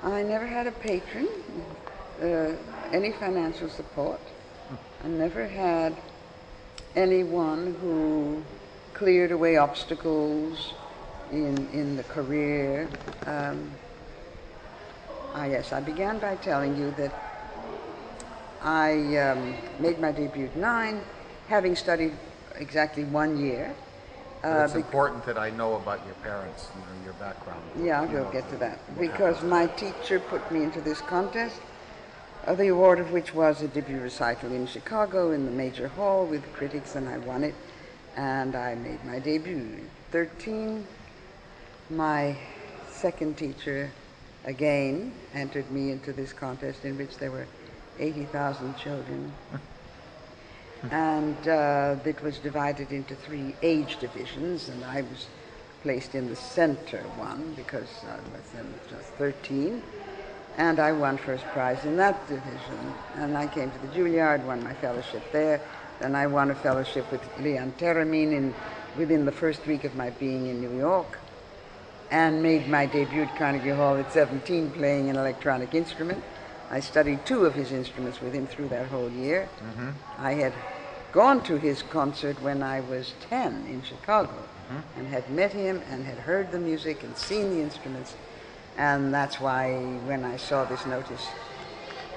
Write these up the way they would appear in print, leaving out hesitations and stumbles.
I never had a patron, any financial support. I never had anyone who cleared away obstacles in the career. Yes, I began by telling you that I made my debut at 9, having studied exactly 1 year. It's important that I know about your parents, your background. Yeah, we'll get to that. Because my teacher put me into this contest, the award of which was a debut recital in Chicago in the major hall with critics, and I won it. And I made my debut at 13. My second teacher again entered me into this contest in which there were 80,000 children. And it was divided into 3 age divisions, and I was placed in the center one because I was then just 13. And I won first prize in that division. And I came to the Juilliard, won my fellowship there. Then I won a fellowship with Leon Theremin within the first week of my being in New York, and made my debut at Carnegie Hall at 17 playing an electronic instrument. I studied 2 of his instruments with him through that whole year. Mm-hmm. I had gone to his concert when I was 10 in Chicago, mm-hmm. and had met him and had heard the music and seen the instruments. And that's why when I saw this notice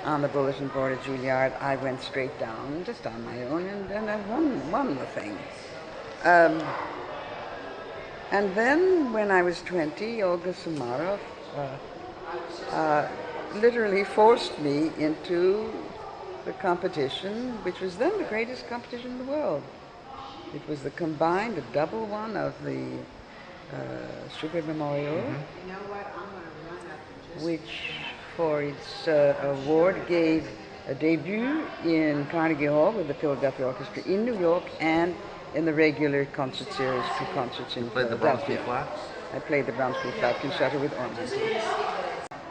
on the bulletin board at Juilliard, I went straight down, just on my own, and I won the thing. And then when I was 20, Olga Samarov literally forced me into the competition, which was then the greatest competition in the world. It was the combined, a double one of the Schubert Memorial, mm-hmm. You know what? I'm going to run up and just... which for its award gave a debut in Carnegie Hall with the Philadelphia Orchestra in New York, and in the regular concert series, 2 concerts in Philadelphia. Philadelphia. The Brahms B-flat? I played the Brahms B-flat concerto with orchestra.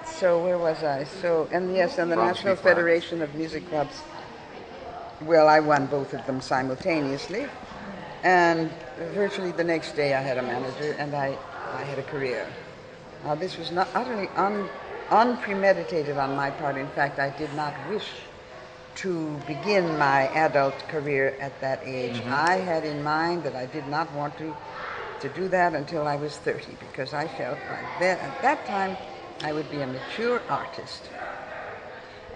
So where was I? And the National Federation of Music Clubs. Well, I won both of them simultaneously, and virtually the next day I had a manager, and I had a career. This was not utterly unpremeditated on my part. In fact, I did not wish to begin my adult career at that age. Mm-hmm. I had in mind that I did not want to do that until I was 30, because I felt like at that time I would be a mature artist.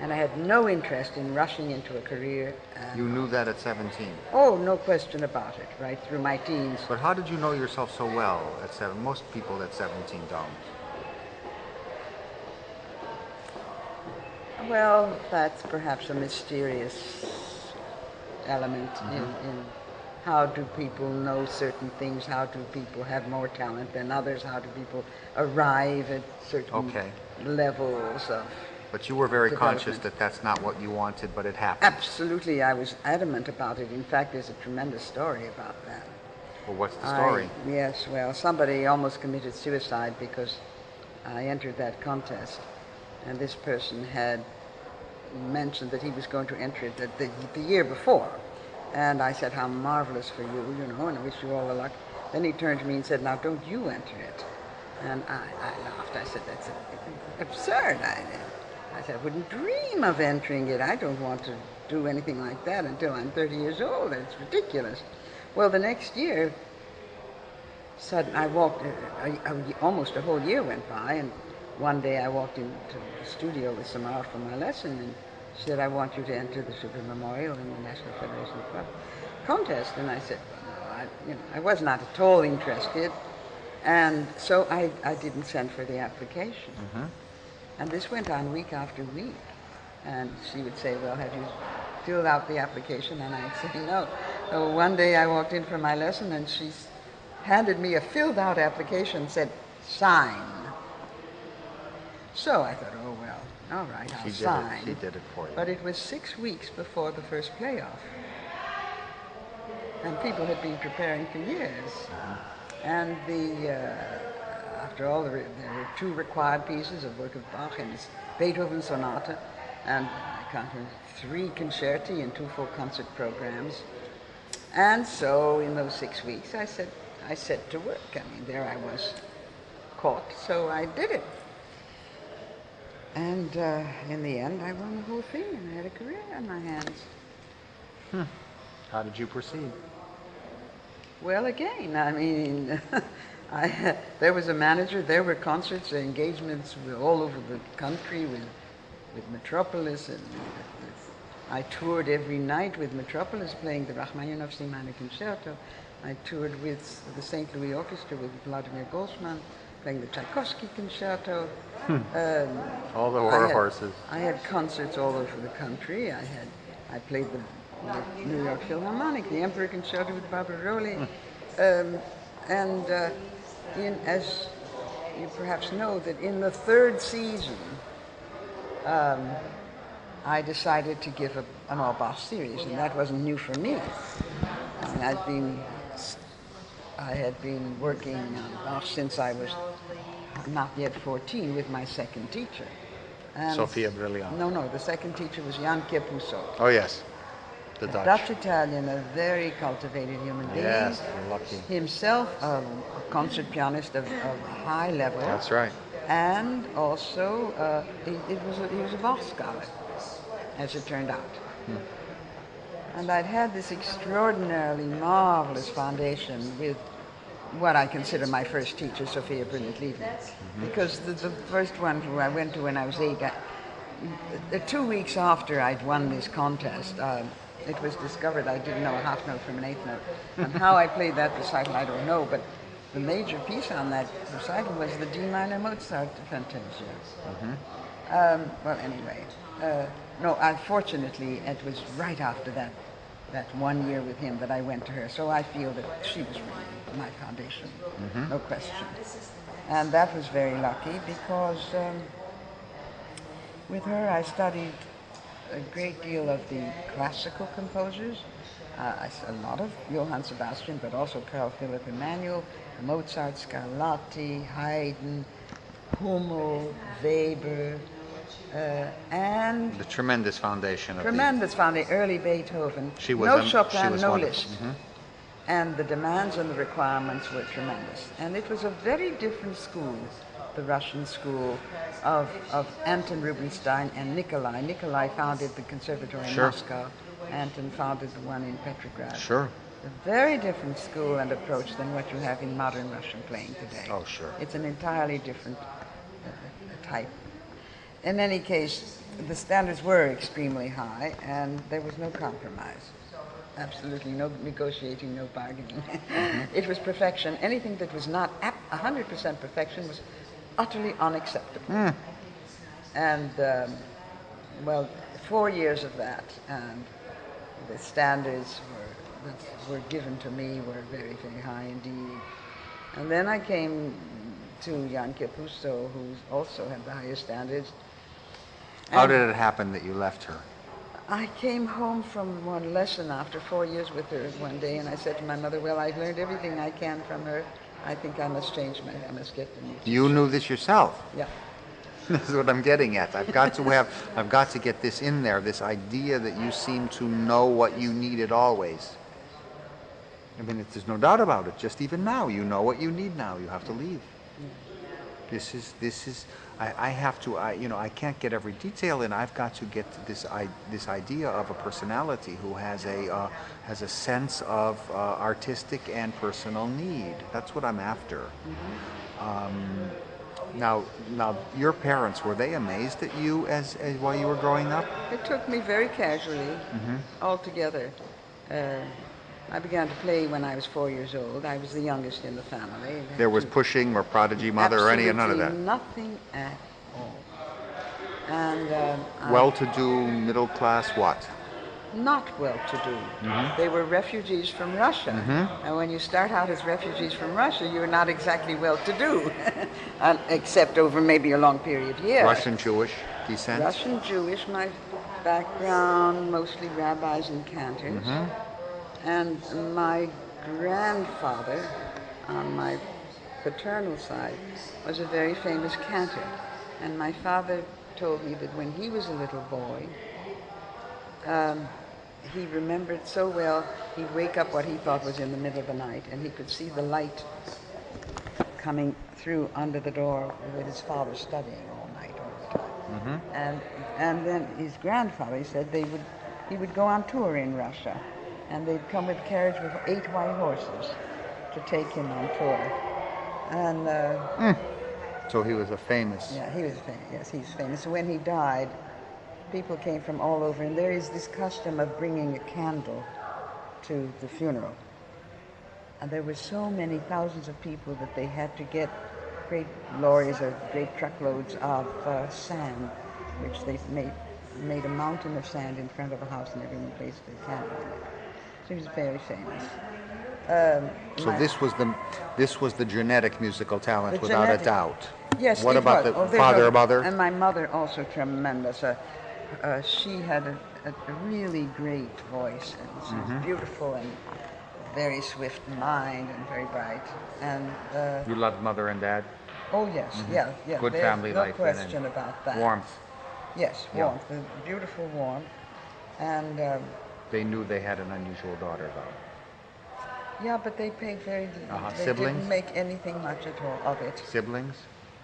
And I had no interest in rushing into a career. You knew that at 17? Oh, no question about it, right through my teens. But how did you know yourself so well at 7? Most people at 17 don't. Well, that's perhaps a mysterious element mm-hmm. in how do people know certain things, how do people have more talent than others, how do people arrive at certain levels of But you were very conscious that that's not what you wanted, but it happened. Absolutely, I was adamant about it. In fact, there's a tremendous story about that. Well, what's the story? Yes, well, somebody almost committed suicide because I entered that contest, and this person had mentioned that he was going to enter it the year before. And I said, how marvelous for you, and I wish you all the luck. Then he turned to me and said, now don't you enter it. And I laughed. I said, that's absurd. I said, I wouldn't dream of entering it. I don't want to do anything like that until I'm 30 years old. It's ridiculous. Well, the next year, I walked, almost a whole year went by, and one day I walked into the studio with Samara for my lesson, and she said, I want you to enter the Schubert Memorial in the National Federation Club contest. And I said, well, no, I was not at all interested, and so I didn't send for the application. Mm-hmm. And this went on week after week. And she would say, well, have you filled out the application? And I'd say, no. So one day I walked in for my lesson, and she handed me a filled out application and said, sign. So I thought, oh, well, all right, I'll sign. She did it for you. But it was 6 weeks before the first playoff. And people had been preparing for years. Mm-hmm. And after all, there were 2 required pieces, a work of Bach and his Beethoven sonata, and I counted 3 concerti and 2 full concert programs. And so in those 6 weeks, I set to work. I mean, there I was caught, so I did it. And in the end, I won the whole thing, and I had a career on my hands. How did you proceed? Well, again, I mean, there was a manager, there were concerts, engagements all over the country with Metropolis, and I toured every night with Metropolis playing the Rachmaninoff Symphonic Concerto. I toured with the St. Louis Orchestra with Vladimir Goldsman, playing the Tchaikovsky Concerto. All the war horses. I had concerts all over the country. I played the New York Philharmonic, the Emperor Concerto with Barbaroli, as you perhaps know, that in the third season, I decided to give an all-Bach series, and that wasn't new for me. I mean, I had been working on Bach since I was not yet 14 with my second teacher. And Sophia Brilliant. No, the second teacher was Jan Kepuso. Oh, yes. The A Dutch. Dutch Italian, a very cultivated human being. Yes, you're lucky. Himself a concert pianist of high level. That's right. And also, he was a Bach scholar, as it turned out. And I'd had this extraordinarily marvelous foundation with what I consider my first teacher, Sophia Brilliant-Liebman. Because the first one who I went to when I was 8, 2 weeks after I'd won this contest, it was discovered I didn't know a half note from an eighth note. And how I played that recital, I don't know, but the major piece on that recital was the D minor Mozart Fantasia. Well, anyway, unfortunately, it was right after that 1 year with him that I went to her. So I feel that she was really my foundation, no question. And that was very lucky because with her I studied a great deal of the classical composers, a lot of Johann Sebastian, but also Carl Philipp Emanuel, Mozart, Scarlatti, Haydn, Hummel, Weber, and The tremendous foundation of early Beethoven. She was no she Chopin, was no wonderful. Liszt. And the demands and the requirements were tremendous. And it was a very different school, the Russian school of Anton Rubinstein and Nikolai. Nikolai founded the conservatory in Moscow. Anton founded the one in Petrograd. Sure. A very different school and approach than what you have in modern Russian playing today. Oh, sure. It's an entirely different type. In any case, the standards were extremely high, and there was no compromise. Absolutely no negotiating, no bargaining. It was perfection. Anything that was not 100% perfection was utterly unacceptable. And, 4 years of that, and the standards that were given to me were very, very high indeed. And then I came to Jan Kepuso, who also had the highest standards. How did it happen that you left her? I came home from one lesson after 4 years with her one day, and I said to my mother, well, I've learned everything I can from her. I think I must change I must get the new teacher. You knew this yourself. Yeah. This is what I'm getting at. I've got to get this in there, this idea that you seem to know what you needed always. I mean, there's no doubt about it. Just even now, you know what you need now. You have to leave. I can't get every detail in. I've got to get to this idea of a personality who has a sense of artistic and personal need. That's what I'm after. Now, your parents, were they amazed at you as while you were growing up? It took me very casually, altogether. I began to play when I was 4 years old. I was the youngest in the family. There was pushing or prodigy mother or any none of that? Nothing at all. And well-to-do, middle-class what? Not well-to-do. They were refugees from Russia. And when you start out as refugees from Russia, you're not exactly well-to-do, except over maybe a long period of years. Russian Jewish descent? Russian Jewish, my background, mostly rabbis and cantors. And my grandfather, on my paternal side, was a very famous cantor. And my father told me that when he was a little boy, he remembered so well, he'd wake up what he thought was in the middle of the night, and he could see the light coming through under the door with his father studying all night, all the time. And then his grandfather, he said he would go on tour in Russia, and they'd come with a carriage with 8 white horses to take him on tour. And So he was a famous. yeah, he was famous. Yes, he's famous. So when he died, people came from all over, and there is this custom of bringing a candle to the funeral. And there were so many thousands of people that they had to get great lorries or great truckloads of sand, which they made a mountain of sand in front of a house, and everyone placed their candle on it. So he was very famous. So this was the genetic musical talent, The without genetic- a doubt. Yes. What it about was. the Oh, there's father no- or mother? And my mother also tremendous. She had a really great voice, and she was beautiful and very swift mind and very bright. And You loved mother and dad? oh yes, yeah. Good there's family no life then, and question about that. Warmth. Yes, Yeah. warmth, the beautiful warmth, and They knew they had an unusual daughter, though. yeah, but they paid very. They Siblings? didn't make anything much at all of it. Siblings?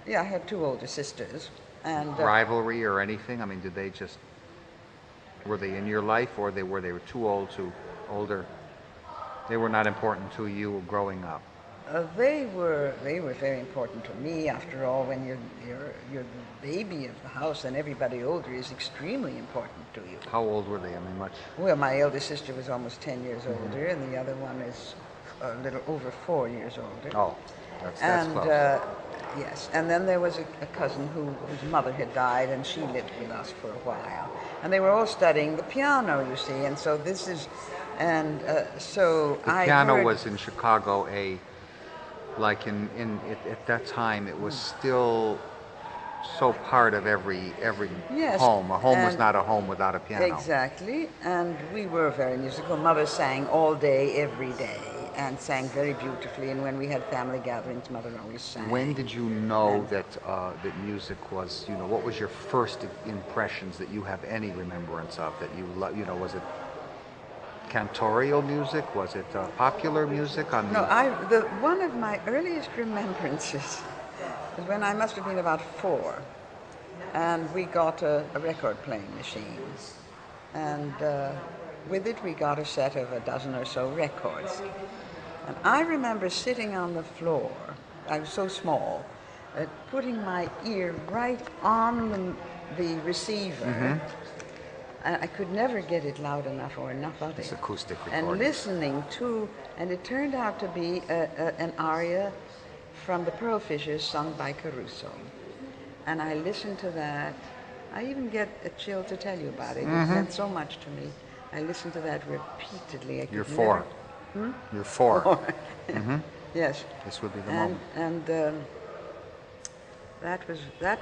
Yeah, I had 2 older sisters, and Rivalry or anything? I mean, did they just, were they in your life, or were they too old to, older? They were not important to you growing up. they were very important to me. After all, when you're the baby of the house, and everybody older is extremely important to you. How old were they? I mean, much. Well, my eldest sister was almost 10 years older, and the other one is a little over 4 years older. Oh, that's And close. yes, and then there was a cousin whose mother had died, and she lived with us for a while. And they were all studying the piano, you see, and so this is, and so The I piano heard, was in Chicago like at that time, it was still so part of every Yes, home. A home was and- not a home without a piano. Exactly, and we were very musical. Mother sang all day, every day, and sang very beautifully. And when we had family gatherings, Mother always sang. When did you know that music was, what was your first impressions that you have any remembrance of, that was it cantorial music? Was it popular music? No, one of my earliest remembrances is when I must have been about 4, and we got a record playing machine, and with it we got a set of a dozen or so records. And I remember sitting on the floor, I was so small, putting my ear right on the receiver. I could never get it loud enough or enough of it. It's acoustic And recording. listening to, and it turned out to be an aria from the Pearl Fishers sung by Caruso. And I listened to that. I even get a chill to tell you about it. It meant so much to me. I listened to that repeatedly. I could You're 4. never- You're 4. Yes. This would be the And, moment. that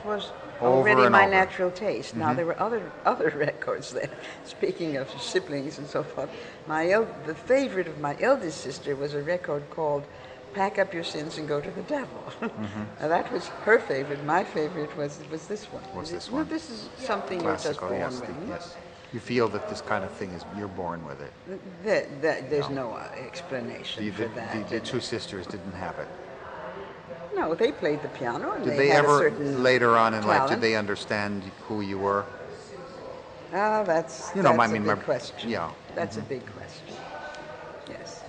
was Over already and my over. natural taste. Now there were other records there. Speaking of siblings and so forth, the favorite of my eldest sister was a record called "Pack Up Your Sins and Go to the Devil." Now that was her favorite. My favorite was this one. Was this No, one? this is something you're just Classical, born yes, with. yes. You feel that this kind of thing you're born with it. There's no explanation for that. The 2 sisters didn't have it. No, they played the piano and Did they they had a ever, certain later on in life, did talent. they understand who you were? Ah, that's You know, that's I mean, a my- big question. yeah. That's a big question. Yes.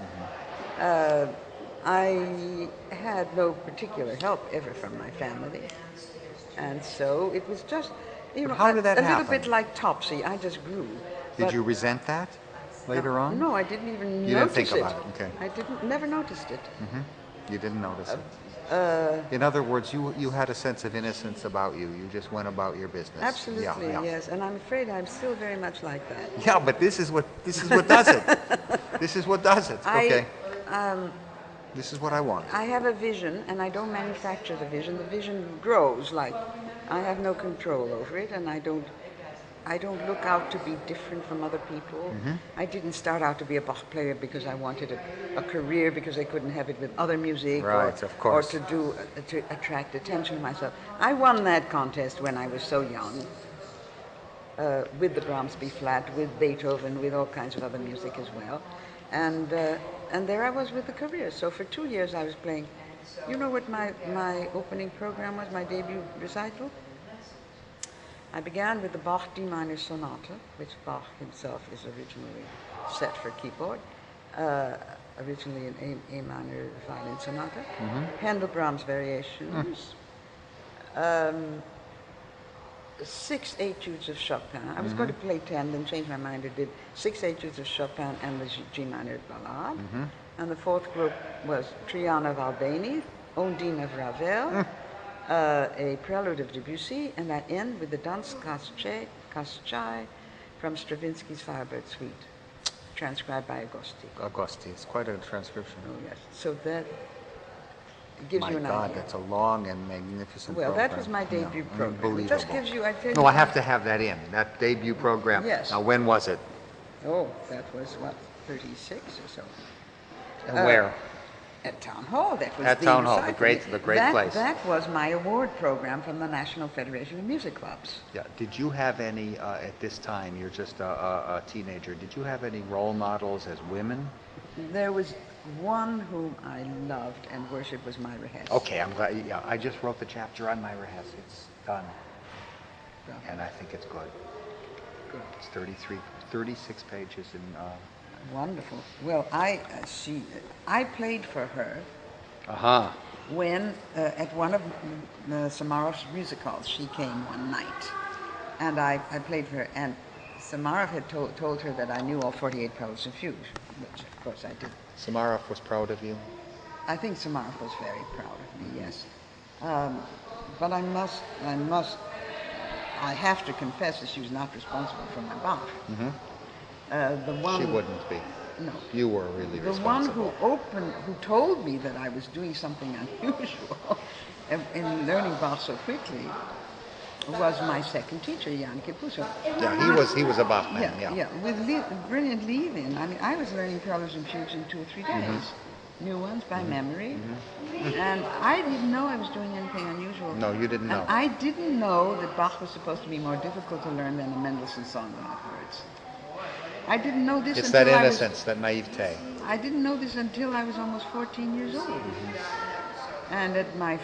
I had no particular help ever from my family, and so it was just, how did that a little happen? bit like Topsy. I just grew. Did But- you resent that later on? No, I didn't even You didn't notice think about it, okay. I never noticed it. You didn't notice it. In other words, you had a sense of innocence about you. You just went about your business. Absolutely, Yeah. yes. And I'm afraid I'm still very much like that. Yeah, but this is what does it. This is what does it. Okay. This is what I want. I have a vision, and I don't manufacture the vision. The vision grows. Like I have no control over it, and I don't look out to be different from other people. I didn't start out to be a Bach player because I wanted a career because I couldn't have it with other music, Right, or, of course. or to attract attention to myself. I won that contest when I was so young, with the Brahms B flat, with Beethoven, with all kinds of other music as well, and there I was with the career. So for 2 years I was playing. You know what my opening program was? My debut recital. I began with the Bach D minor sonata, which Bach himself is originally set for keyboard, originally an A minor violin sonata, Handel Brahms variations, 6 etudes of Chopin. I was going to play 10, then changed my mind. I did 6 etudes of Chopin and the G minor ballade. And the fourth group was Triana of Albani, Ondine of Ravel, a prelude of Debussy, and I end with the Danse Kaschai from Stravinsky's Firebird Suite, transcribed by Agosti. Agosti, it's quite a transcription. Oh, yes. So that gives you an idea. My God, that's a long and magnificent Well, program. that was my debut program. Unbelievable. It just gives you, I tell you. No, I have to have that in, that debut program. Yes. Now, when was it? Oh, that was, what, 36 or so. And where? At Town Hall. That was At the Town Hall, the recital. great place. That was my award program from the National Federation of Music Clubs. Yeah. Did you have any, at this time, you're just a teenager, did you have any role models as women? There was one whom I loved and worshipped was Myra Hess. Okay, I'm glad, yeah, I just wrote the chapter on Myra Hess. It's done. Yeah. And I think it's good. Good. It's 36 pages in... Wonderful. Well, I played for her when at one of Samarov's musicals she came one night, and I played for her. And Samarov had told her that I knew all 48 preludes and fugues, which of course I did. Samarov was proud of you? I think Samarov was very proud of me. Yes, but I have to confess that she was not responsible for my Bach. The one she wouldn't be. No. You were really the responsible. one who told me that I was doing something unusual in learning Bach so quickly was my second teacher, Jan Kipuso. Yeah, he was a Bach man. Yeah. With brilliant leave-in. I mean, I was learning preludes and fugues in 2 or 3 days. New ones by memory. And I didn't know I was doing anything unusual. No, you didn't know. And I didn't know that Bach was supposed to be more difficult to learn than a Mendelssohn song without words. I didn't know this It's until that innocence, that naivete. I didn't know this until I was almost 14 years old. And at my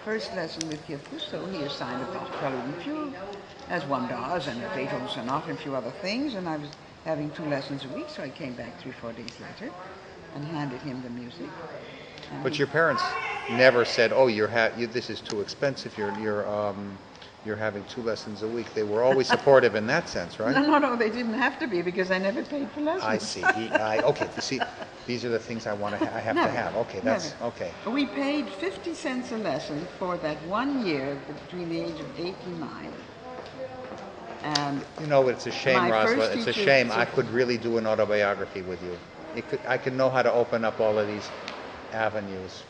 first lesson with Kipuso, he assigned a Bach prelude and fugue, as one does, and a Beethoven sonata and a few other things, and I was having 2 lessons a week, so I came back 3 or 4 days later and handed him the music. But your parents never said, "Oh, this is too expensive. You're having 2 lessons a week." They were always supportive in that sense, right? No, they didn't have to be because I never paid for lessons. I see. Okay. You see, these are the things I have to have. Okay, that's okay. We paid 50 cents a lesson for that 1 year between the age of 8 and 9. And you know, it's a shame, Rosalyn. It's a shame. I could really do an autobiography with you. I could know how to open up all of these avenues.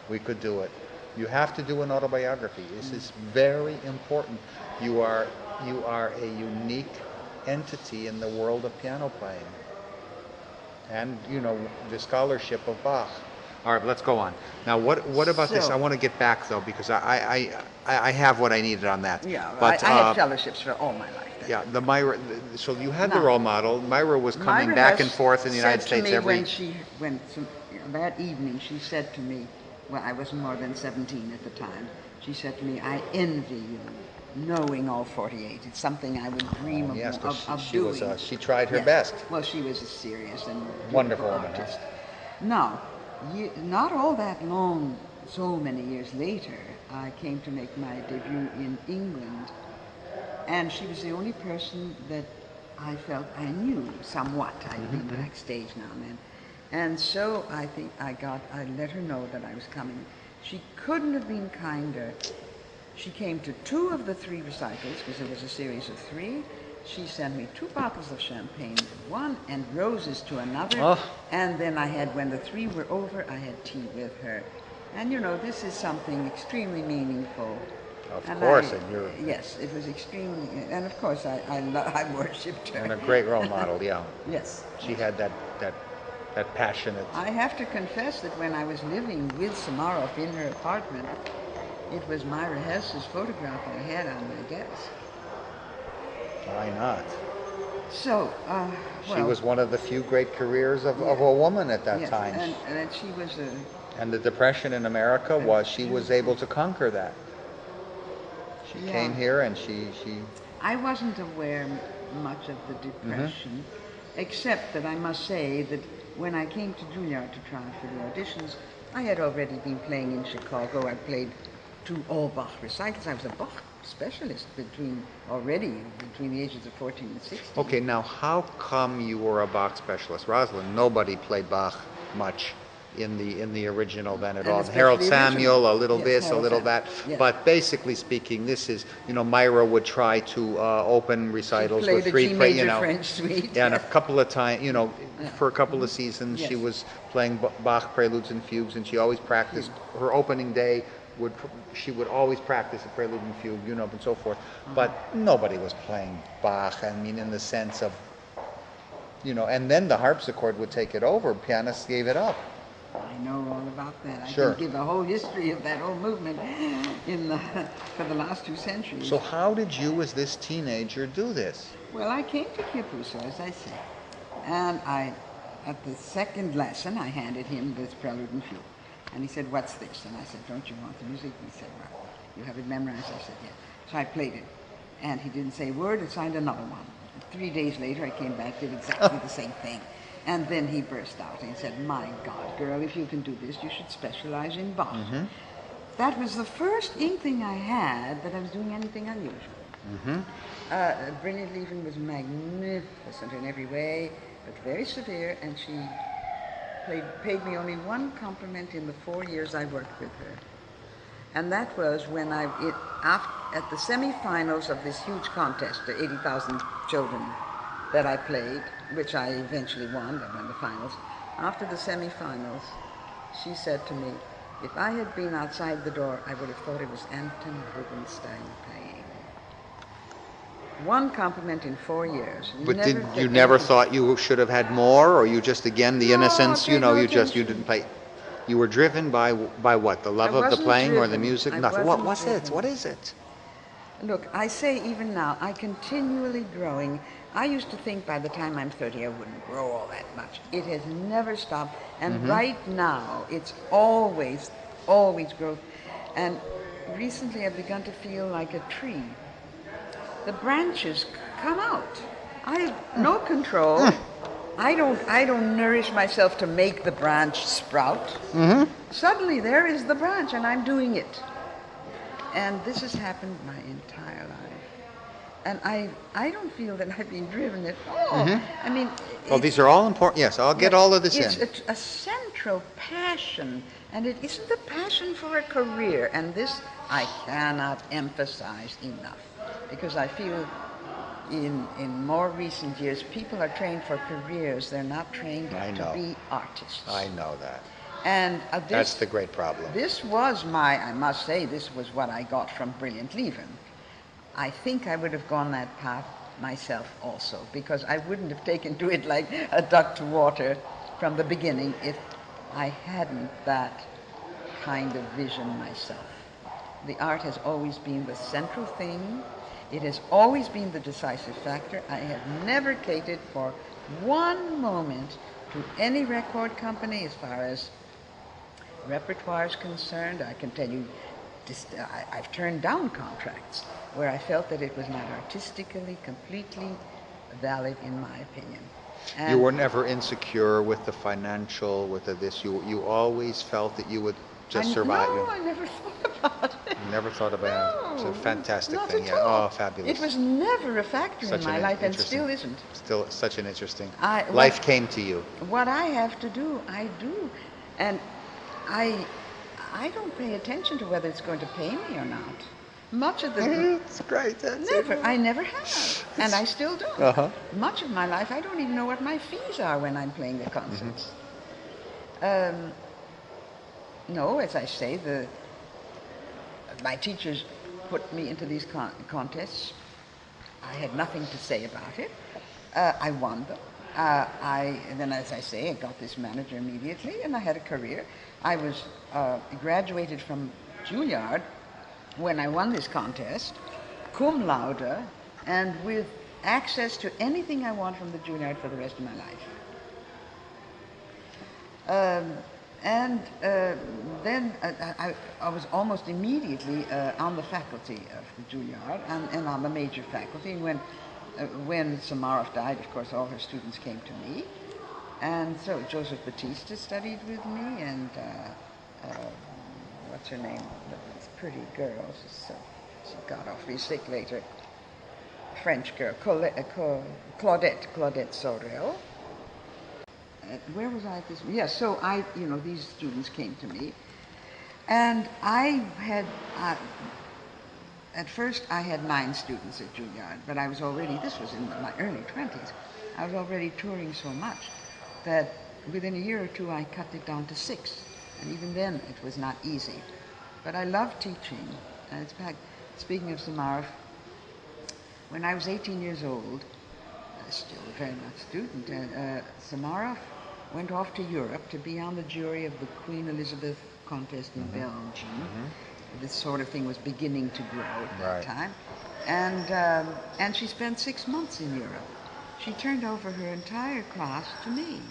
We could do it. You have to do an autobiography. This is very important. You are a unique entity in the world of piano playing. And, you know, the scholarship of Bach. All right, let's go on. Now, what about this? I want to get back, though, because I have what I needed on that. Yeah, but, I had fellowships for all my life. Yeah, the Myra. So you had the role model. Myra was coming back and forth in the United States every. That evening, she said to me, well, I was more than 17 at the time. She said to me, "I envy you, knowing all 48. It's something I would dream of doing." She tried her best. Well, she was a serious and wonderful artist. Now, not all that long, so many years later, I came to make my debut in England, and she was the only person that I felt I knew somewhat. I'd been backstage now and then. And so I think I let her know that I was coming. She couldn't have been kinder. She came to 2 of the 3 recitals, because it was a series of 3. She sent me 2 bottles of champagne to one and roses to another. Oh. And then when the 3 were over, I had tea with her. And you know, this is something extremely meaningful. Of course, yes, it was extremely, and of course I worshipped her. And a great role model, yeah. Yes. She had that passionate. I have to confess that when I was living with Samarov in her apartment, it was Myra Hess's photograph I had on my desk. Why not? So, she was one of the few great careers of a woman at that time. And she was And the Depression in America she was able to conquer that. She Yeah. came here and she I wasn't aware much of the depression, except that I must say that when I came to Juilliard to try for the auditions, I had already been playing in Chicago. I played 2 all Bach recitals. I was a Bach specialist between the ages of 14 and 16. Okay, now how come you were a Bach specialist? Rosalind, nobody played Bach much in the original then at And all. Harold especially Samuel, original. a little Yes, this, a Harold little Samuel. that. Yes. But basically speaking, this is, Myra would try to open recitals Played with the 3 G major French suite. and a couple of times, for a couple of Mm-hmm. seasons, she Yes. was playing Bach preludes and fugues, and she always practiced. Her opening day she would always practice a prelude and fugue, and so forth. But nobody was playing Bach. I mean, in the sense of, and then the harpsichord would take it over. Pianists gave it up. I know all about that. Sure. I can give a whole history of that whole movement for the last 2 centuries. So how did you, as this teenager, do this? Well, I came to Kipuso, as I say, and at the second lesson, I handed him this prelude and fugue. And he said, "What's this?" And I said, "Don't you want the music?" He said, "Well, you have it memorized." I said, "Yeah." So I played it. And he didn't say a word and signed another one. 3 days later, I came back, did exactly the same thing. And then he burst out and said, "My God, girl, if you can do this, you should specialize in Bach." Mm-hmm. That was the first inkling I had that I was doing anything unusual. Mm-hmm. Brilliant Lieven was magnificent in every way, but very severe, and she paid me only one compliment in the 4 years I worked with her. And that was when at the semifinals of this huge contest, the 80,000 children that I played, which I eventually won, I won the finals. After the semifinals, she said to me, "If I had been outside the door, I would have thought it was Anton Rubinstein playing." One compliment in 4 years. But you never thought you should have had more, or you just, again, the innocence, you didn't play. You were driven by what? The love of the playing or the music? Nothing. What's it? What is it? Look, I say even now, I continually growing. I used to think by the time I'm 30 I wouldn't grow all that much. It has never stopped. And right now, it's always growth. And recently I've begun to feel like a tree. The branches come out. I have no control. I don't nourish myself to make the branch sprout. Suddenly there is the branch and I'm doing it. And this has happened my entire life. And I don't feel that I've been driven at all. I mean, Well, these are all important. Yes, I'll get all of this in. It's a central passion, and it isn't a passion for a career. And this I cannot emphasize enough, because I feel in more recent years, people are trained for careers. They're not trained to be artists. I know that. And That's the great problem. This was I must say, this was what I got from Brilliant Lieven. I think I would have gone that path myself also, because I wouldn't have taken to it like a duck to water from the beginning if I hadn't that kind of vision myself. The art has always been the central thing. It has always been the decisive factor. I have never catered for one moment to any record company as far as repertoire is concerned. I can tell you, I've turned down contracts where I felt that it was not artistically, completely valid in my opinion. And you were never insecure with the financial, with this. You always felt that you would just survive. No, I never thought about it. You never thought about it. It's a fantastic not thing. at all. Oh, fabulous. It was never a factor in my life, and still isn't. Still such an interesting. Life Life came to you. What I have to do, I do, and I don't pay attention to whether it's going to pay me or not. Much of the It's great. That's I never have, and I still don't. Much of my life, I don't even know what my fees are when I'm playing the concerts. No, as I say, my teachers put me into these contests. I had nothing to say about it. I won them. And then, as I say, I got this manager immediately, and I had a career. I was graduated from Juilliard when I won this contest, cum laude, and with access to anything I want from the Juilliard for the rest of my life. And then I was almost immediately on the faculty of the Juilliard and on the major faculty. And when Samaroff died, of course, all her students came to me. And so Joseph Batista studied with me, and what's her name? This pretty girl. She got awfully sick later. French girl, Claudette Sorel. Where was I at this? Yes, so these students came to me, and I had, at first I had 9 students at Juilliard, but I was already, this was in my early 20s, I was already touring so much that within a year or 2 I cut it down to 6, and even then it was not easy. But I loved teaching, and in fact, speaking of Samaroff, when I was 18 years old, still very much student, Samaroff went off to Europe to be on the jury of the Queen Elizabeth contest in Belgium. This sort of thing was beginning to grow at that time. And she spent 6 months in Europe. She turned over her entire class to me,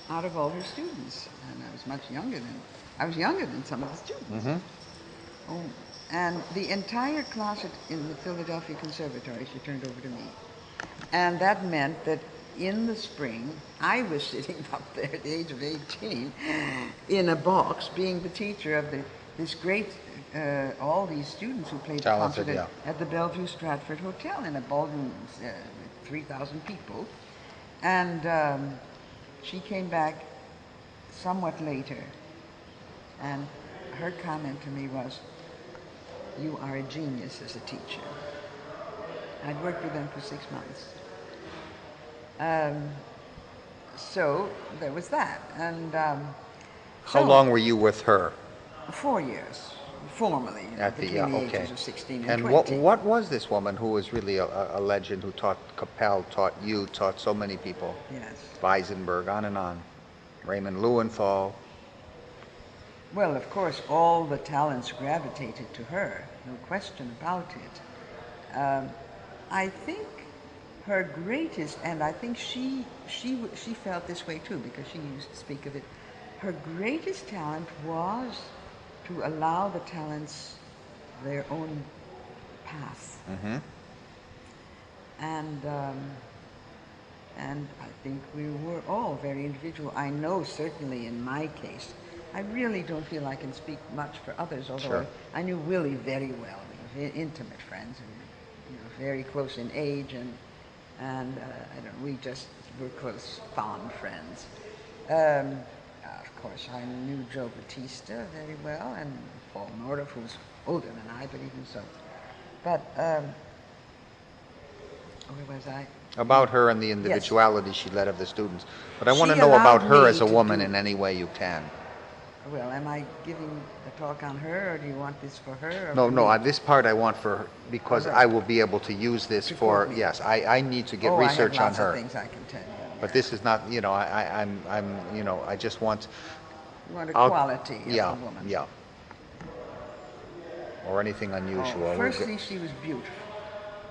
out of all her students. And I was much younger than some of the students. Oh, and the entire class in the Philadelphia Conservatory she turned over to me. And that meant that in the spring, I was sitting up there at the age of 18 in a box being the teacher of this great, all these students who played the concert at the Bellevue Stratford Hotel in a ballroom with 3,000 people. And she came back somewhat later, and her comment to me was, "You are a genius as a teacher." I'd worked with them for 6 months. So there was that. And how long were you with her? 4 years, formally, between the ages of 16 and 20. And what was this woman who was really a legend, who taught Capel, taught you, taught so many people? Yes. Weisenberg, on and on. Raymond Lewenthal. Well, of course, all the talents gravitated to her, no question about it. I think her greatest, and I think she felt this way too, because she used to speak of it, her greatest talent was to allow the talents their own path. And I think we were all very individual. I know certainly in my case, I really don't feel I can speak much for others, although I knew Willie very well. We were intimate friends, and very close in age, and we just were close, fond friends. Of course, I knew Joe Batista very well, and Paul Nordoff, who's older than I, but even so. But where was I? About her and the individuality she led of the students. But I want to She know about her allowed as a me to woman do- in any way you can. Well, am I giving a talk on her, or do you want this for her? Or No, for no, me? this part I want for her, because Right. I will be able to use this To for, quote me. yes, I need to get Oh, research I on have lots her. of things I can tell you. But this is not, I just want, You want a I'll- quality of yeah, a woman. yeah. Or anything unusual. Oh, firstly, she was beautiful.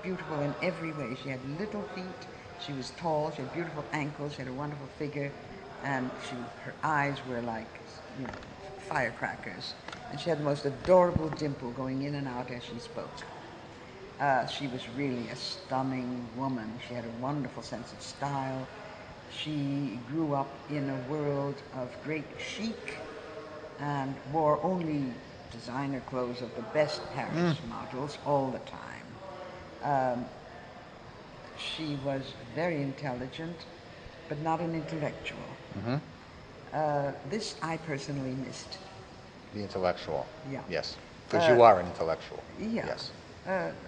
Beautiful in every way. She had little feet. She was tall. She had beautiful ankles. She had a wonderful figure. And her eyes were like, firecrackers. And she had the most adorable dimple going in and out as she spoke. She was really a stunning woman. She had a wonderful sense of style. She grew up in a world of great chic and wore only designer clothes of the best Paris models all the time. She was very intelligent, but not an intellectual. This I personally missed. The intellectual. Yeah. Yes. Because you are an intellectual. Yeah. Yes.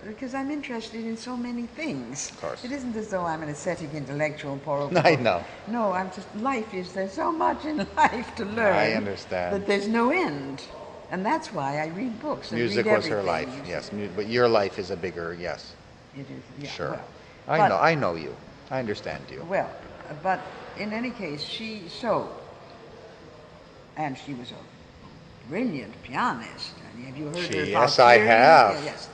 Because I'm interested in so many things. Of course. It isn't as though I'm an ascetic intellectual and pour over. I know. No, there's so much in life to learn. I understand. That there's no end. And that's why I read books and Music read was her life, everything. yes. But your life is a bigger, yes. It is, yeah. Sure. Well, I know you. I understand you. Well, but in any case, and she was a brilliant pianist. And have you heard her? Yes, I have. Yeah, yes.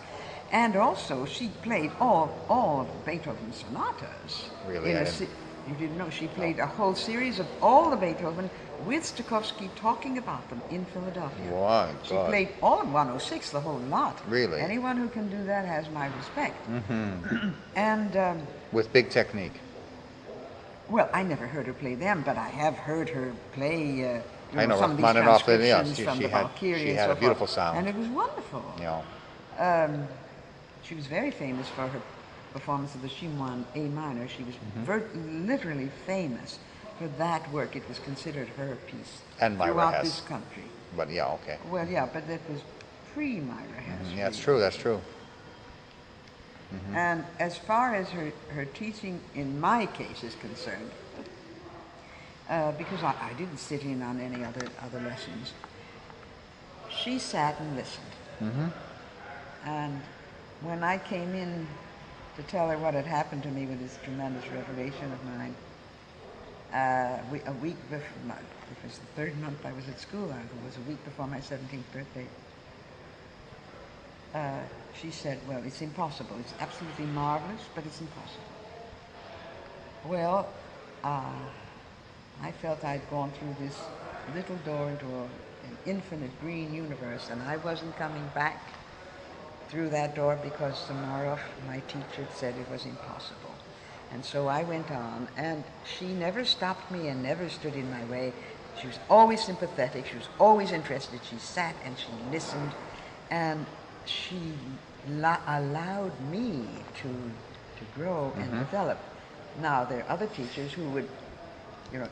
And also, she played all of Beethoven's sonatas. Really, You didn't know. She played a whole series of all the Beethoven with Stokowski talking about them in Philadelphia. Wow, She God. played all 106, the whole lot. Really? Anyone who can do that has my respect. Mm-hmm. And, With big technique. well, I never heard her play them, but I have heard her play I know, some of these Rachmaninoff, yeah, transcriptions from the she Valkyrie and had so a beautiful forth. sound. And it was wonderful. You know. She was very famous for her performance of the Schumann A minor. She was literally famous for that work. It was considered her piece And Myra throughout Hess. this country. But yeah, okay. Well, yeah, but that was pre-Myra Hess. Yeah, that's true, that's true. And as far as her teaching in my case is concerned, because I didn't sit in on any other lessons, she sat and listened. And when I came in to tell her what had happened to me with this tremendous revelation of mine, a week before, it was the third month I was at school, it was a week before my 17th birthday, she said, well, it's impossible. It's absolutely marvelous, but it's impossible. Well, I felt I'd gone through this little door into an infinite green universe, and I wasn't coming back through that door because Samarov, my teacher, said it was impossible. And so I went on, and she never stopped me and never stood in my way. She was always sympathetic. She was always interested. She sat and she listened, and she allowed me to grow and develop. Now, there are other teachers who would,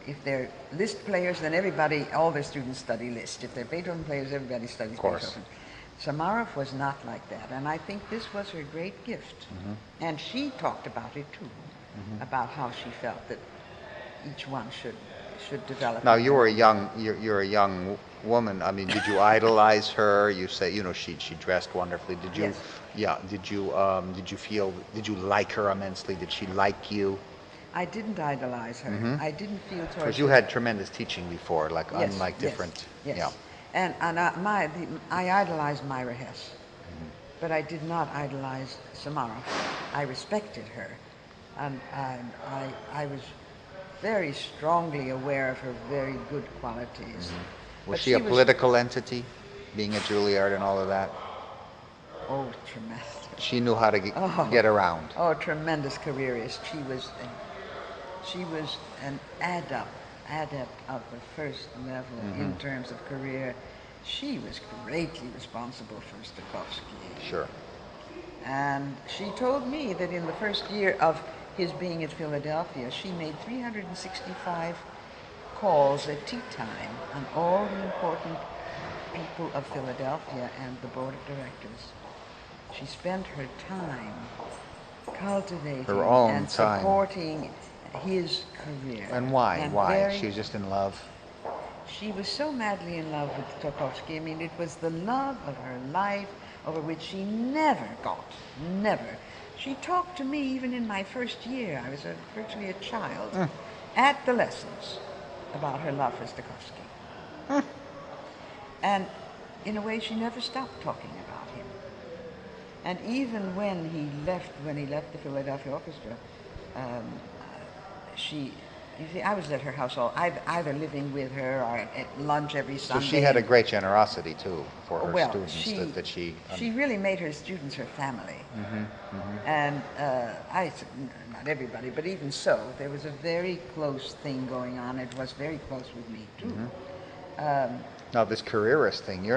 if they're Liszt players, then all their students study Liszt. If they're Beethoven players, everybody studies Beethoven. Samarov was not like that, and I think this was her great gift. And she talked about it too, about how she felt that each one should develop. Now you're a young woman. I mean, did you idolize her? You say, she dressed wonderfully. Did you? Yes. Yeah. Did you like her immensely? Did she like you? I didn't idolize her. I didn't feel towards her. Because you had tremendous teaching before, like Yes, unlike different. Yes. Yeah. And I idolized Myra Hess, but I did not idolize Samarov. I respected her, and I was very strongly aware of her very good qualities. Was she a political entity, being at Juilliard and all of that? Oh, tremendous. She knew how to get around. Oh, tremendous careerist. She was an adept of the first level in terms of career. She was greatly responsible for Stokowski. Sure. And she told me that in the first year of his being at Philadelphia, she made 365 calls at tea time on all the important people of Philadelphia and the board of directors. She spent her time cultivating Her own and time. supporting his career. And why? And Why? She was just in love? She was so madly in love with Stokowski. I mean, it was the love of her life over which she never got. Never. She talked to me even in my first year. I was virtually a child at the lessons about her love for Stokowski. And in a way, she never stopped talking about him. And even when he left the Philadelphia Orchestra, you see, I was at her house either living with her or at lunch every Sunday. So she had a great generosity too for her students. She really made her students her family. And not everybody, but even so, there was a very close thing going on. It was very close with me too. Now this careerist thing, you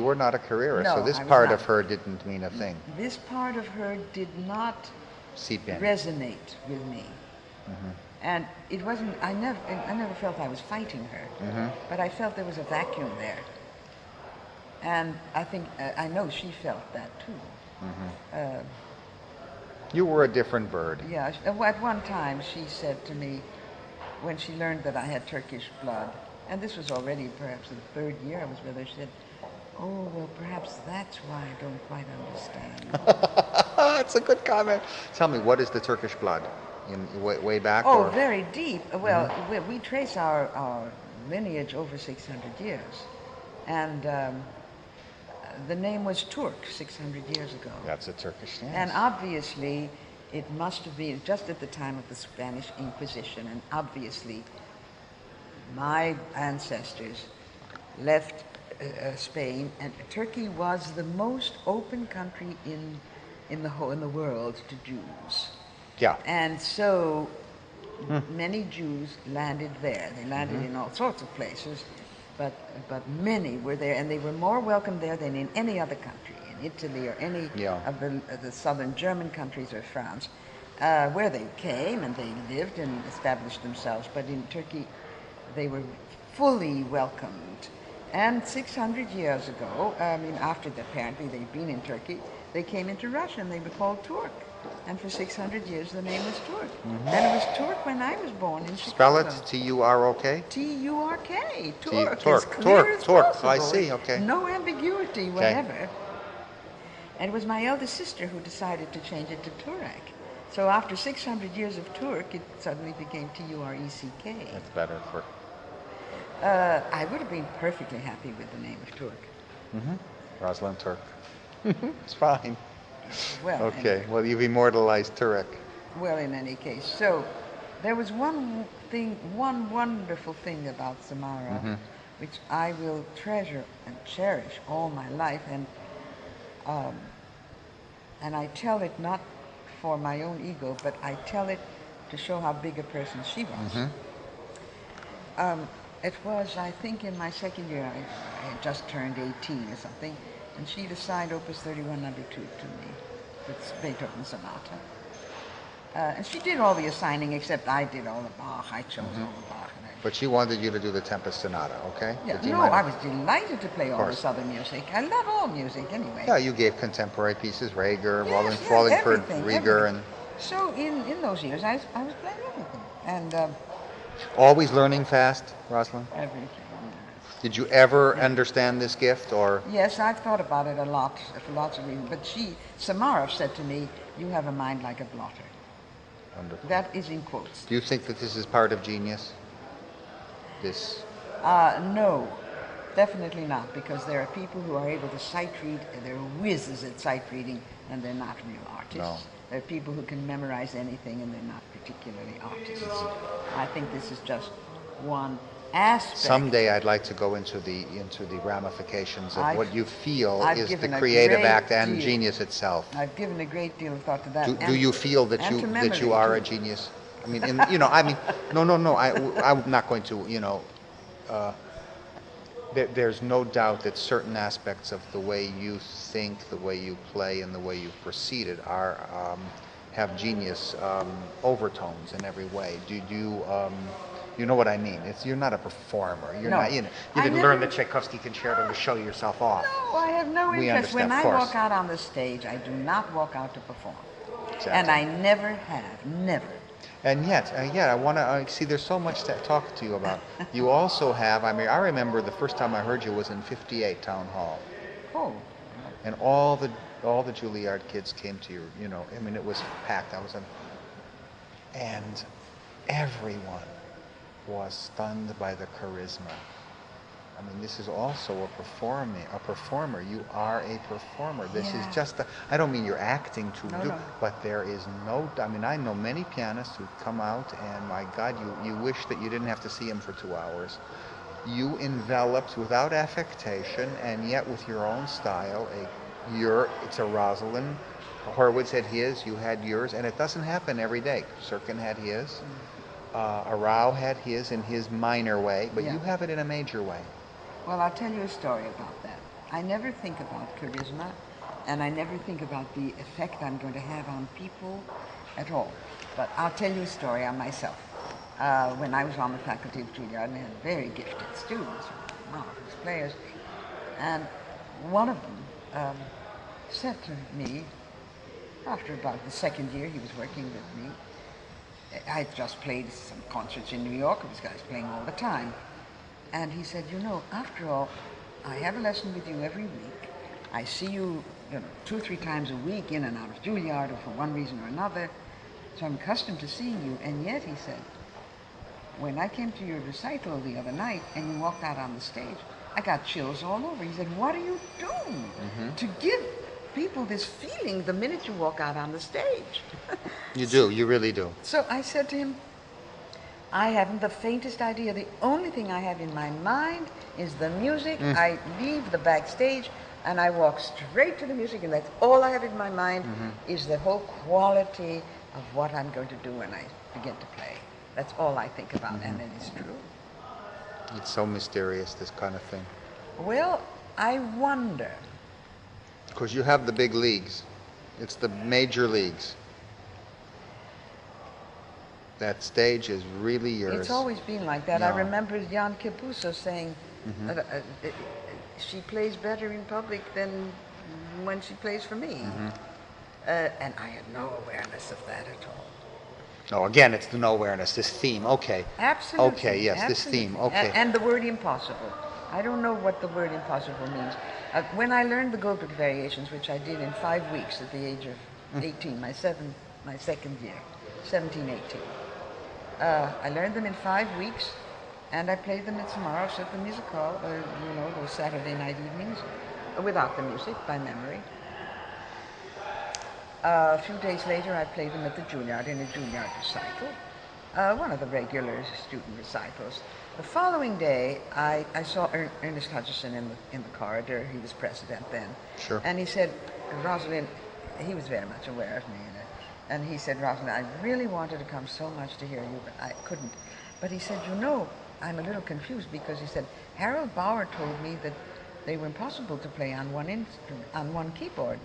were not a careerist, No, so this I was part not. of her didn't mean a thing. This part of her did not Seep in. resonate with me. And it wasn't, I never felt I was fighting her, but I felt there was a vacuum there. And I think, I know she felt that too. You were a different bird. Yeah, at one time she said to me, when she learned that I had Turkish blood, and this was already perhaps the third year I was with her, she said, oh, well, perhaps that's why I don't quite understand. That's a good comment. Tell me, what is the Turkish blood? Way back? Oh, or? very deep. Well, we trace our lineage over 600 years. And the name was Turk 600 years ago. That's a Turkish name. And obviously, it must have been just at the time of the Spanish Inquisition, and obviously my ancestors left Spain, and Turkey was the most open country in the world to Jews. Yeah. And so many Jews landed there. They landed in all sorts of places, but many were there, and they were more welcome there than in any other country, in Italy or any of the southern German countries or France, where they came and they lived and established themselves. But in Turkey, they were fully welcomed. And 600 years ago, after apparently they'd been in Turkey, they came into Russia and they were called Turk. And for 600 years, the name was Turk. And it was Turk when I was born in Chicago. Spell it, T-U-R-O-K? T-U-R-K. Turk. Turk. As clear as possible. I see, okay. No ambiguity, whatever. And it was my eldest sister who decided to change it to Tureck. So after 600 years of Turk, it suddenly became T-U-R-E-C-K. That's better for... I would have been perfectly happy with the name of Turk. Rosalyn Tureck. It's fine. Well, okay, well, you've immortalized Tureck. Well, in any case, so there was one wonderful thing about Samara, which I will treasure and cherish all my life, and I tell it not for my own ego, but I tell it to show how big a person she was. It was, I think, in my second year, I had just turned 18 or something, and she'd assigned Opus 31 No. 2 to me, with Beethoven's sonata. And she did all the assigning, except I did all the Bach. I chose all the Bach. But she wanted you to do the Tempest Sonata, okay? Yeah, no, I was delighted to play all this other music. I love all music anyway. Yeah, you gave contemporary pieces, Rager, Yes, Wallingford, everything, Rieger, everything. So in those years, I was playing everything. And always learning fast, Rosalyn? everything. Did you ever understand this gift, or? Yes, I've thought about it a lot, for lots of reasons. But Samarov said to me, "You have a mind like a blotter." Wonderful. That is in quotes. Do you think that this is part of genius? This? No, definitely not, because there are people who are able to sight read, and they're whizzes at sight reading, and they're not real artists. No. There are people who can memorize anything, and they're not particularly artists. I think this is just one aspect. Someday I'd like to go into the ramifications of what you feel I've is the given a creative great act and deal. genius itself. I've given a great deal of thought to that. Do you feel that and to you memory, are too. a genius? I mean, no. I'm not going to. There's no doubt that certain aspects of the way you think, the way you play, and the way you proceeded have genius overtones in every way. Do you? You know what I mean? You're not a performer. You're No. not. You didn't learn the Tchaikovsky concerto to show yourself off. No, I have no We interest. understand, When I of course. walk out on the stage, I do not walk out to perform. Exactly. And I never have, never. And yet, I want to see. There's so much to talk to you about. You also have. I mean, I remember the first time I heard you was in '58 Town Hall, Oh, and all the Juilliard kids came to you. I mean, it was packed. And everyone was stunned by the charisma. I mean, this is also a performer. You are a performer. This is just I don't mean you're acting No. but there is no, I mean, I know many pianists who come out and my God, you wish that you didn't have to see them for 2 hours. You enveloped without affectation and yet with your own style, it's a Rosalyn. Horowitz had his, you had yours, and it doesn't happen every day. Sirkin had his. Arau had his in his minor way, but you have it in a major way. well, I'll tell you a story about that. I never think about charisma, and I never think about the effect I'm going to have on people at all. But I'll tell you a story on myself. When I was on the faculty of Juilliard, and I had very gifted students, marvelous players, and one of them said to me, after about the second year he was working with me, I had just played some concerts in New York. This guy's playing all the time. And he said, after all, I have a lesson with you every week. I see you, 2 or 3 times a week in and out of Juilliard or for one reason or another. So I'm accustomed to seeing you. And yet, he said, when I came to your recital the other night and you walked out on the stage, I got chills all over. He said, what are you doing to give people this feeling the minute you walk out on the stage. You do, you really do. So I said to him, I haven't the faintest idea. The only thing I have in my mind is the music. I leave the backstage and I walk straight to the music, and that's all I have in my mind is the whole quality of what I'm going to do when I begin to play. That's all I think about, and it is true. It's so mysterious, this kind of thing. Well, I wonder. Because you have the big leagues. It's the major leagues. That stage is really yours. It's always been like that. No. I remember Jan Kipuso saying she plays better in public than when she plays for me. And I had no awareness of that at all. Oh, again, it's the no awareness, this theme, okay. Absolutely. Okay, yes, absolutely. this theme, okay. And the word impossible. I don't know what the word impossible means. When I learned the Goldberg Variations, which I did in 5 weeks at the age of 18, my second year, 17, 18. I learned them in 5 weeks, and I played them at Samaros at the music hall, those Saturday night evenings, without the music, by memory. A few days later, I played them at the Juilliard in a Juilliard recital, one of the regular student recitals. The following day, I saw Ernest Hutchison in the corridor. He was president then. Sure. And he said, Rosalyn, he was very much aware of me, and he said, Rosalyn, I really wanted to come so much to hear you, but I couldn't. But he said, I'm a little confused, because he said, Harold Bauer told me that they were impossible to play on one instrument, on one keyboard.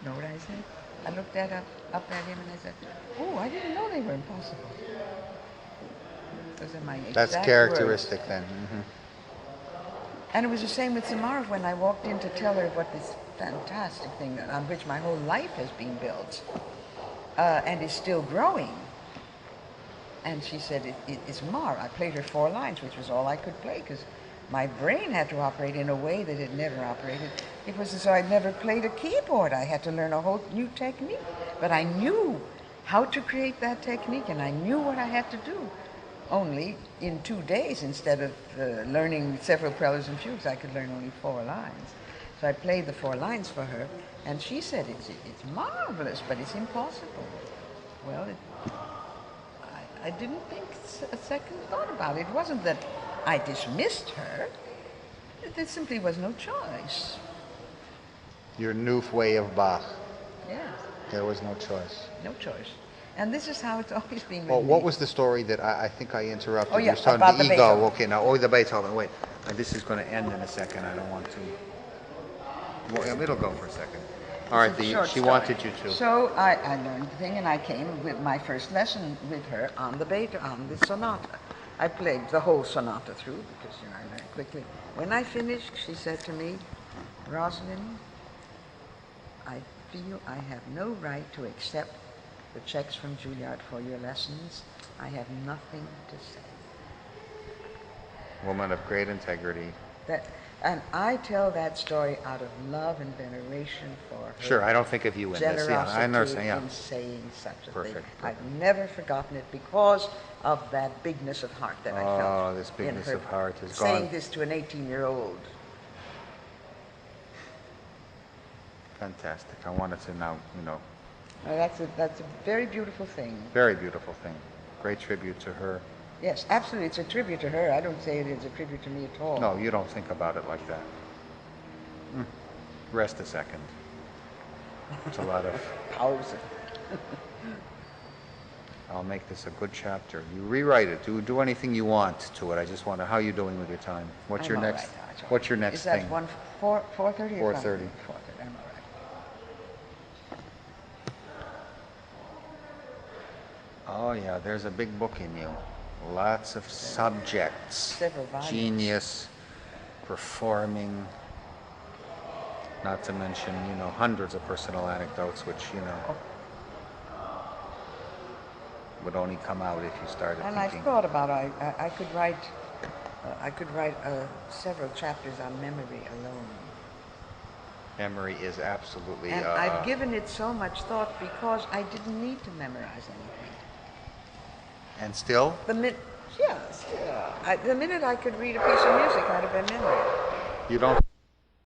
Know what I said? I looked up at him and I said, oh, I didn't know they were impossible. Those are my exact That's characteristic words. then. And it was the same with Samara when I walked in to tell her what this fantastic thing on which my whole life has been built and is still growing. And she said, it's Mar. I played her 4 lines, which was all I could play, because my brain had to operate in a way that it never operated. It was as though I'd never played a keyboard. I had to learn a whole new technique. But I knew how to create that technique, and I knew what I had to do. Only in 2 days, instead of learning several preludes and fugues, I could learn only 4 lines. So I played the 4 lines for her, and she said, it's marvelous, but it's impossible. Well, I didn't think a second thought about it. It wasn't that I dismissed her. There simply was no choice. Your new way of Bach. Yes. There was no choice. No choice. And this is how it's always been. Well, what was the story that I think I interrupted? Oh, yeah, You were talking about the the ego. Beethoven. Okay, now, the Beethoven. Wait, this is going to end in a second. I don't want to. Well, it'll go for a second. All right, she wanted you to. So I learned the thing, and I came with my first lesson with her on the sonata. I played the whole sonata through, because I learned quickly. When I finished, she said to me, Rosalyn, I feel I have no right to accept the checks from Juilliard for your lessons. I have nothing to say. Woman of great integrity. And I tell that story out of love and veneration for her. Sure, I don't think of you in this. Yeah, I understand. Yeah. In saying such a Perfect. thing. I've never forgotten it because of that bigness of heart that I felt. Oh, this bigness of heart is gone. Saying this to an 18-year-old. Fantastic. I wanted to now, That's a very beautiful thing. very beautiful thing. Great tribute to her. Yes, absolutely. It's a tribute to her. I don't say it is a tribute to me at all. No, you don't think about it like that. Rest a second. It's a lot of... Pause. I'll make this a good chapter. You rewrite it. Do anything you want to it. I just wonder, how are you doing with your time? What's your next? What's your next thing? Is that 4:30 or 4:30. 4:30. I'm all right. Oh yeah, there's a big book in you. Lots of subjects. Several volumes. Genius, performing, not to mention, hundreds of personal anecdotes, which, would only come out if you started And thinking. I've thought about I could write several chapters on memory alone. Memory is absolutely... And I've given it so much thought because I didn't need to memorize anything. And still? The minute I could read a piece of music out of my memory. You don't